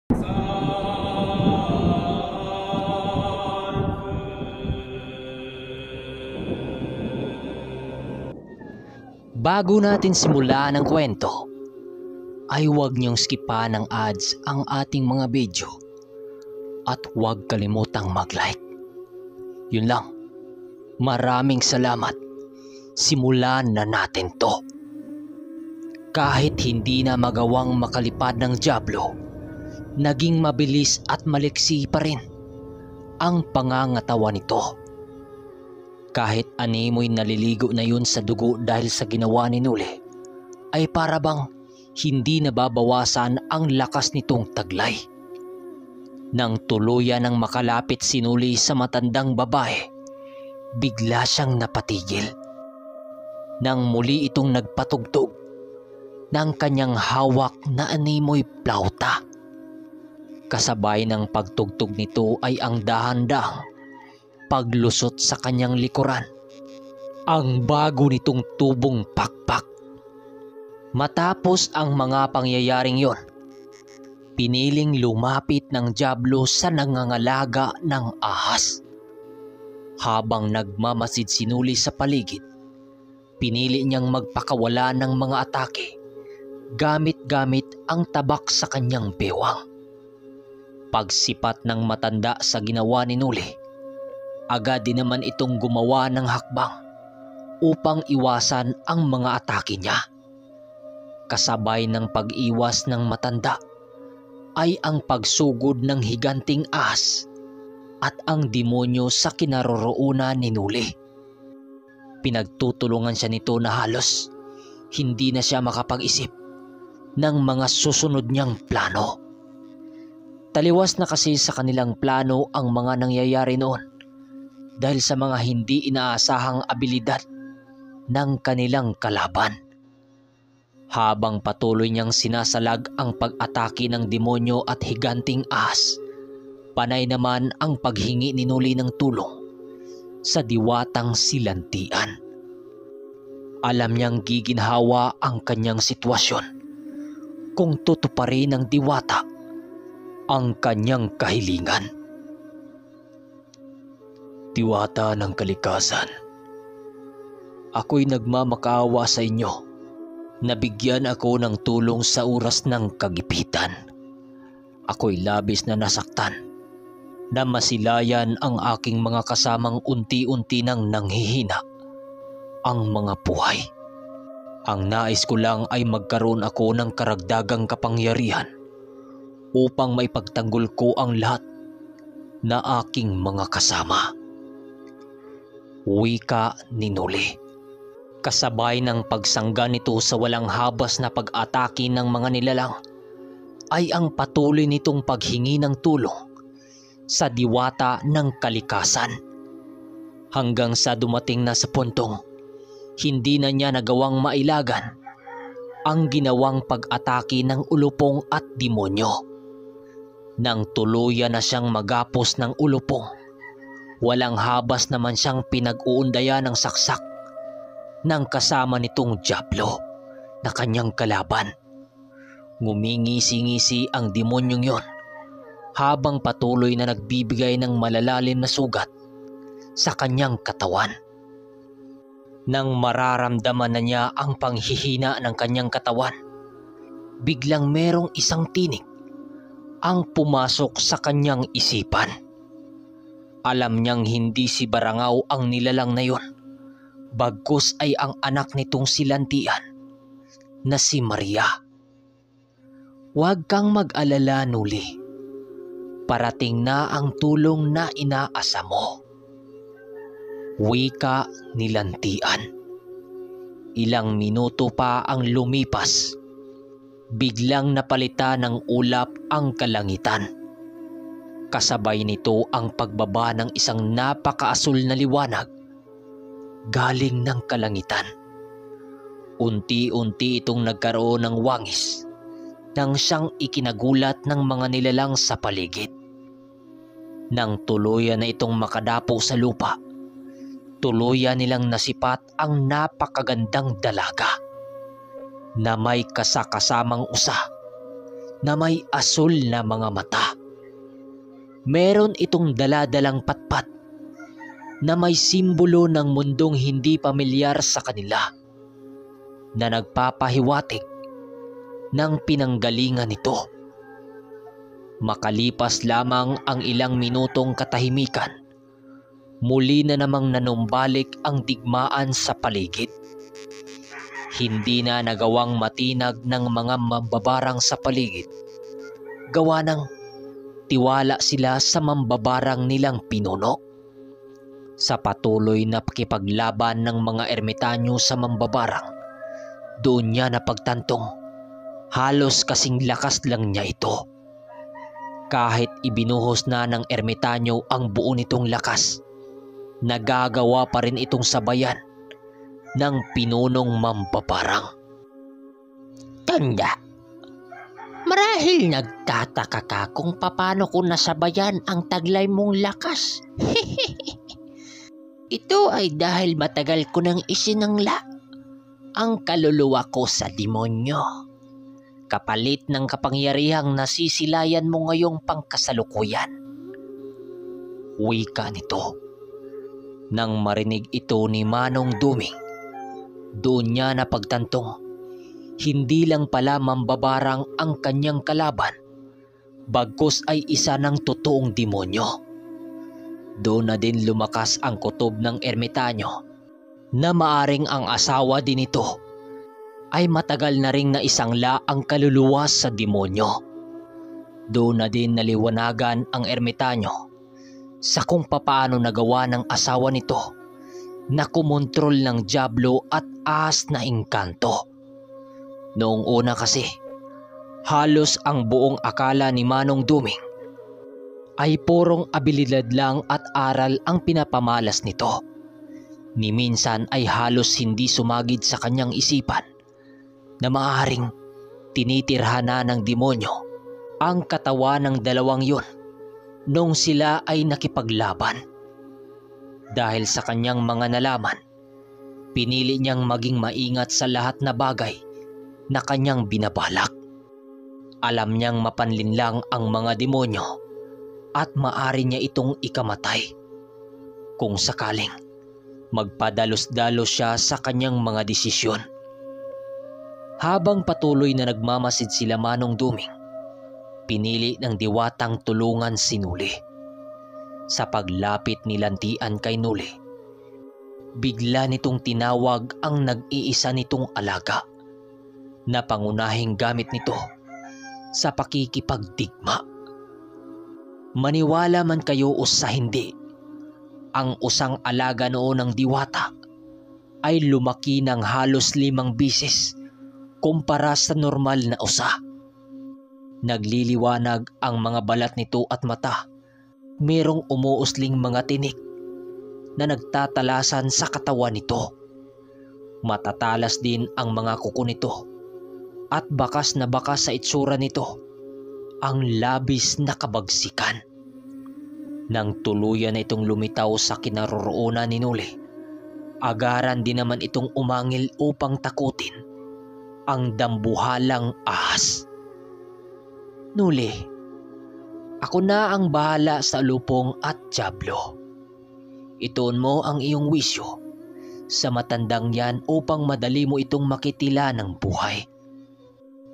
Bago natin simulan ang kwento, ay huwag niyong skipan ng ads ang ating mga video at huwag kalimutang mag-like. Yun lang. Maraming salamat. Simulan na natin to. Kahit hindi na magawang makalipad ng dyablo, naging mabilis at maliksi pa rin ang pangangatawan nito. Kahit animoy naliligo na yun sa dugo dahil sa ginawa ni Nuli, ay para bang hindi nababawasan ang lakas nitong taglay. Nang tuluyan ng makalapit si Nuli sa matandang babae, bigla siyang napatigil. Nang muli itong nagpatugtog ng kanyang hawak na animoy plauta. Kasabay ng pagtugtog nito ay ang dahan-dahang paglusot sa kanyang likuran, ang bago nitong tubong pakpak. Matapos ang mga pangyayaring yon, piniling lumapit ng dyablo sa nangangalaga ng ahas. Habang nagmamasid si Nuli sa paligid, pinili niyang magpakawala ng mga atake gamit-gamit ang tabak sa kanyang bewang. Pagsipat ng matanda sa ginawa ni Nuli, agad din naman itong gumawa ng hakbang upang iwasan ang mga atake niya. Kasabay ng pag-iwas ng matanda ay ang pagsugod ng higanting ahas at ang demonyo sa kinaroroonan ni Nuli. Pinagtutulungan siya nito na halos hindi na siya makapag-isip ng mga susunod niyang plano. Taliwas na kasi sa kanilang plano ang mga nangyayari noon dahil sa mga hindi inaasahang abilidad ng kanilang kalaban. Habang patuloy niyang sinasalag ang pag-atake ng demonyo at higanting ahas, panay naman ang paghingi ni Nuli ng tulong sa diwatang silantian. Alam niyang giginhawa ang kanyang sitwasyon kung tutuparin ng diwata ang kanyang kahilingan. Diwata ng kalikasan, ako'y nagmamakaawa sa inyo. Nabigyan ako ng tulong sa oras ng kagipitan. Ako'y labis na nasaktan na masilayan ang aking mga kasamang unti-unti nang nanghihina ang mga buhay. Ang nais ko lang ay magkaroon ako ng karagdagang kapangyarihan upang maipagtanggol ko ang lahat na aking mga kasama. Wika ni Nuli. Kasabay ng pagsangga nito sa walang habas na pag-atake ng mga nilalang ay ang patuloy nitong paghingi ng tulong sa diwata ng kalikasan. Hanggang sa dumating na sa puntong hindi na niya nagawang mailagan ang ginawang pag-atake ng ulupong at demonyo. Nang tuluyan na siyang magapos ng ulupong, walang habas naman siyang pinag-uundayan ng saksak ng kasama nitong dyablo na kanyang kalaban. Ngumingisi-ngisi ang demonyong yon habang patuloy na nagbibigay ng malalalim na sugat sa kanyang katawan. Nang mararamdaman na niya ang panghihina ng kanyang katawan, biglang merong isang tinig ang pumasok sa kanyang isipan. Alam niyang hindi si Barangaw ang nilalang na yon, bagkus ay ang anak nitong silantian na si Maria. Huwag kang mag-alala, Nuli. Parating na ang tulong na inaasa mo. Wika ni Lantian. Ilang minuto pa ang lumipas. Biglang napalitan ng ulap ang kalangitan. Kasabay nito ang pagbaba ng isang napakaasul na liwanag galing ng kalangitan. Unti-unti itong nagkaroon ng wangis nang siyang ikinagulat ng mga nilalang sa paligid. Nang tuluyan na itong makadapo sa lupa, tuluyan nilang nasipat ang napakagandang dalaga na may kasakasamang usa na may asul na mga mata. Meron itong daladalang patpat na may simbolo ng mundong hindi pamilyar sa kanila na nagpapahiwatig ng pinanggalingan nito. Makalipas lamang ang ilang minutong katahimikan, muli na namang nanumbalik ang digmaan sa paligid. Hindi na nagawang matinag ng mga mambabarang sa paligid, gawa ng tiwala sila sa mambabarang nilang pinuno. Sa patuloy na pakipaglaban ng mga ermitanyo sa mambabarang, doon niya napagtantong halos kasing lakas lang niya ito. Kahit ibinuhos na ng ermitanyo ang buo nitong lakas, nagagawa pa rin itong sabayan ng pinunong mambabarang. Tanda, marahil nagtataka ka kung paano ko nasabayan ang taglay mong lakas. Ito ay dahil matagal ko nang isinangla ang kaluluwa ko sa demonyo, kapalit ng kapangyarihang nasisilayan mo ngayong pangkasalukuyan. Wika nito. Nang marinig ito ni Manong Duming, doon niya napagtantong hindi lang pala mambabarang ang kanyang kalaban, bagkus ay isa ng totoong demonyo. Doon na din lumakas ang kutob ng ermitanyo na maaring ang asawa din nito ay matagal na ring naisangla ang kaluluwa sa demonyo. Doon na din naliwanagan ang ermitanyo sa kung papaano nagawa ng asawa nito na kumontrol ng dyablo at ahas na engkanto. Noong una kasi, halos ang buong akala ni Manong Duming ay purong abilidad lang at aral ang pinapamalas nito. Ni minsan ay halos hindi sumagid sa kanyang isipan na maaaring tinitirhan na ng demonyo ang katawan ng dalawang yun nung sila ay nakipaglaban. Dahil sa kanyang mga nalaman, pinili niyang maging maingat sa lahat na bagay na kanyang binabalak. Alam niyang mapanlinlang ang mga demonyo at maaari niya itong ikamatay kung sakaling magpadalos-dalos siya sa kanyang mga desisyon. Habang patuloy na nagmamasid sila Manong Duming, pinili ng diwatang tulungan si Nuli. Sa paglapit ni Lantian kay Nuli, bigla nitong tinawag ang nag-iisa nitong alaga na pangunahing gamit nito sa pakikipagdigma. Maniwala man kayo o sa hindi, ang usang alaga noon ng diwata ay lumaki ng halos 5 bisis kumpara sa normal na usa. Nagliliwanag ang mga balat nito at mata. Merong umuusling mga tinik na nagtatalasan sa katawan nito. Matatalas din ang mga kuko nito at bakas na bakas sa itsura nito ang labis na kabagsikan. Nang tuluyan na itong lumitaw sa kinaroroonan ni Nuli, agaran din naman itong umangil upang takutin ang dambuhalang ahas. Nuli, ako na ang bahala sa lupong at dyablo. Ituon mo ang iyong wisyo sa matandang yan upang madali mo itong makitila ng buhay.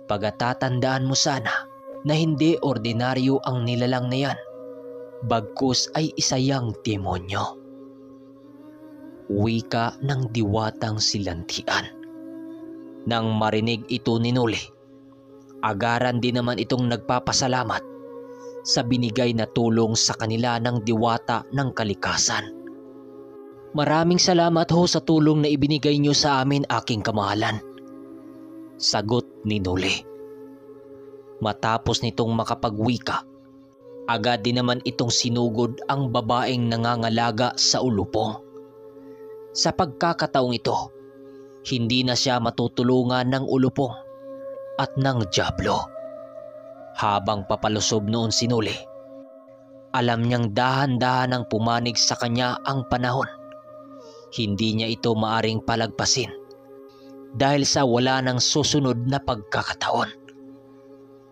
Pagatatandaan mo sana na hindi ordinaryo ang nilalang na yan, bagkus ay isa yang demonyo. Wika ng diwatang si Lantian. Nang marinig ito ni Nuli, agaran din naman itong nagpapasalamat sa binigay na tulong sa kanila ng diwata ng kalikasan. Maraming salamat ho sa tulong na ibinigay niyo sa amin, aking kamahalan, sagot ni Nuli. Matapos nitong makapagwika, agad din naman itong sinugod ang babaeng nangangalaga sa ulupong. Sa pagkakataong ito, hindi na siya matutulungan ng ulupong at ng dyablo. Habang papalusob noon si Nuli, alam niyang dahan-dahan ang pumanig sa kanya ang panahon. Hindi niya ito maaring palagpasin dahil sa wala ng susunod na pagkakataon.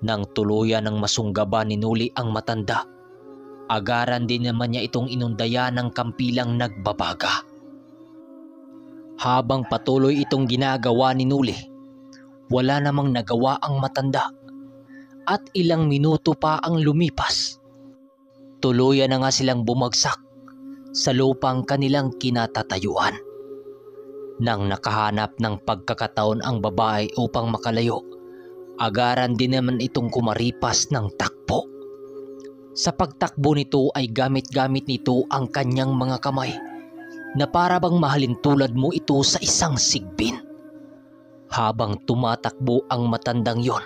Nang tuluyan ng masunggaban ni Nuli ang matanda, agaran din naman niya itong inundaya ng kampilang nagbabaga. Habang patuloy itong ginagawa ni Nuli, wala namang nagawa ang matanda at ilang minuto pa ang lumipas. Tuluyan na nga silang bumagsak sa lupang kanilang kinatatayuan. Nang nakahanap ng pagkakataon ang babae upang makalayo, agaran din naman itong kumaripas ng takbo. Sa pagtakbo nito ay gamit-gamit nito ang kanyang mga kamay na para bang mahalintulad mo ito sa isang sigbin. Habang tumatakbo ang matandang yon,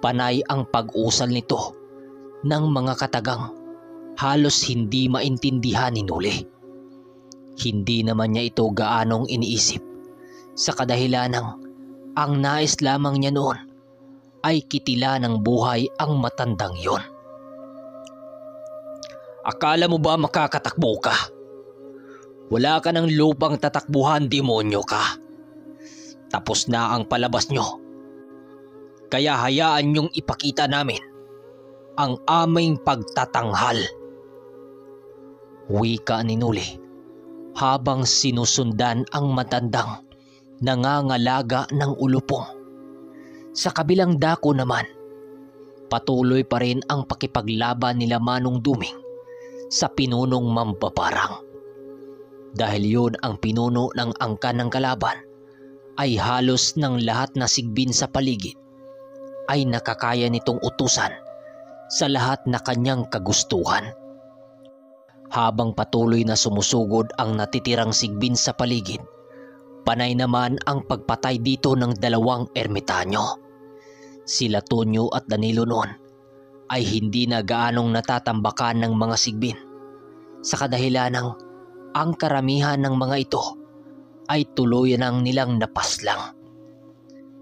panay ang pag-usal nito ng mga katagang halos hindi maintindihan ni Nuli. Hindi naman niya ito gaanong iniisip sa kadahilanang ang nais lamang niya noon ay kitila ng buhay ang matandang yon. Akala mo ba makakatakbo ka? Wala ka ng lupang tatakbuhan, demonyo ka. Tapos na ang palabas nyo. Kaya hayaan nyong ipakita namin ang aming pagtatanghal. Wika ni Nuli habang sinusundan ang matandang nangangalaga ng ulupong. Sa kabilang dako naman, patuloy pa rin ang pakipaglaban nila Manong Duming sa pinunong mambabarang. Dahil yun ang pinuno ng angkan ng kalaban, ay halos ng lahat na sigbin sa paligid ay nakakaya nitong utusan sa lahat na kanyang kagustuhan. Habang patuloy na sumusugod ang natitirang sigbin sa paligid, panay naman ang pagpatay dito ng dalawang ermitanyo. Sila Tonyo at Danilo noon ay hindi na gaanong natatambakan ng mga sigbin sa kadahilanang ang karamihan ng mga ito ay tuluyan ng nilang napaslang.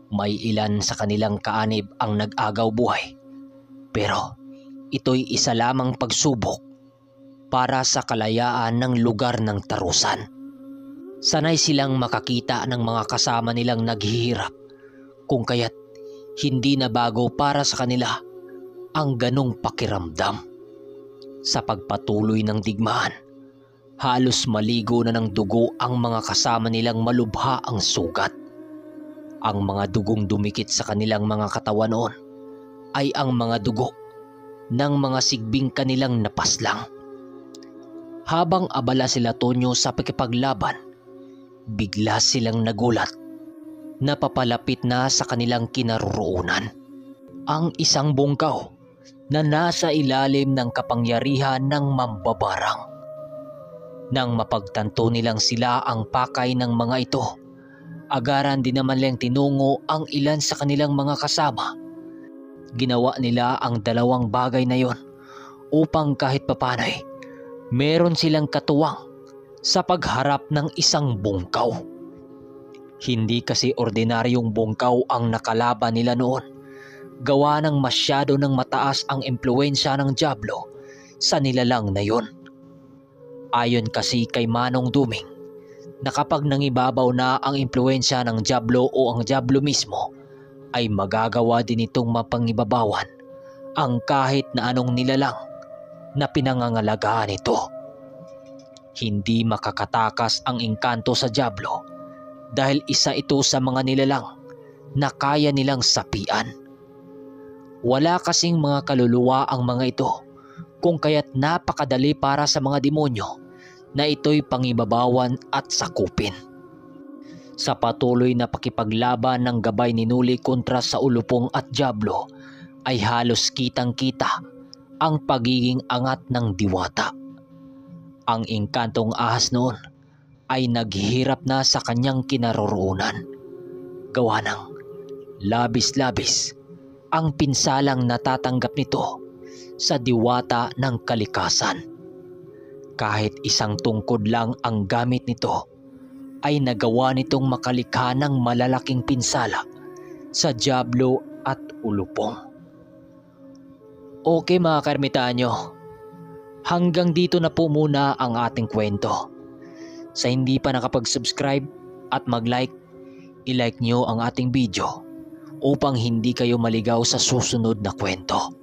May ilan sa kanilang kaanib ang nag-agaw buhay, pero ito'y isa lamang pagsubok para sa kalayaan ng lugar ng tarusan. Sanay silang makakita ng mga kasama nilang naghihirap, kung kaya't hindi na bago para sa kanila ang ganong pakiramdam. Sa pagpatuloy ng digmaan, halos maligo na ng dugo ang mga kasama nilang malubha ang sugat. Ang mga dugong dumikit sa kanilang mga katawan noon ay ang mga dugo ng mga sigbing kanilang napaslang. Habang abala sila Tonyo sa pakipaglaban, bigla silang nagulat na papalapit na sa kanilang kinaroroonan ang isang bungkaw na nasa ilalim ng kapangyarihan ng mambabarang. Nang mapagtanto nilang sila ang pakay ng mga ito, agaran din naman lang tinungo ang ilan sa kanilang mga kasama. Ginawa nila ang dalawang bagay na yon upang kahit papanay meron silang katuwang sa pagharap ng isang bungkaw. Hindi kasi ordinaryong bungkaw ang nakalaban nila noon, gawa ng masyado ng mataas ang impluwensya ng dyablo sa nilalang na yon. Ayon kasi kay Manong Duming na kapag nangibabaw na ang impluwensya ng dyablo o ang dyablo mismo, ay magagawa din itong mapangibabawan ang kahit na anong nilalang na pinangangalagaan ito. Hindi makakatakas ang engkanto sa dyablo dahil isa ito sa mga nilalang na kaya nilang sapian. Wala kasing mga kaluluwa ang mga ito, kung kaya't napakadali para sa mga demonyo na ito'y pangibabawan at sakupin. Sa patuloy na pakipaglaban ng gabay ni Nuli kontra sa ulupong at dyablo, ay halos kitang-kita ang pagiging angat ng diwata. Ang engkantong ahas noon ay naghihirap na sa kanyang kinaroroonan. Gawa ng labis-labis ang pinsalang natatanggap nito sa diwata ng kalikasan. Kahit isang tungkod lang ang gamit nito, ay nagawa nitong makalikha ng malalaking pinsala sa dyablo at ulupong. Okay mga kaermitanyo, hanggang dito na po muna ang ating kwento. Sa hindi pa nakapag-subscribe at mag-like, i-like nyo ang ating video upang hindi kayo maligaw sa susunod na kwento.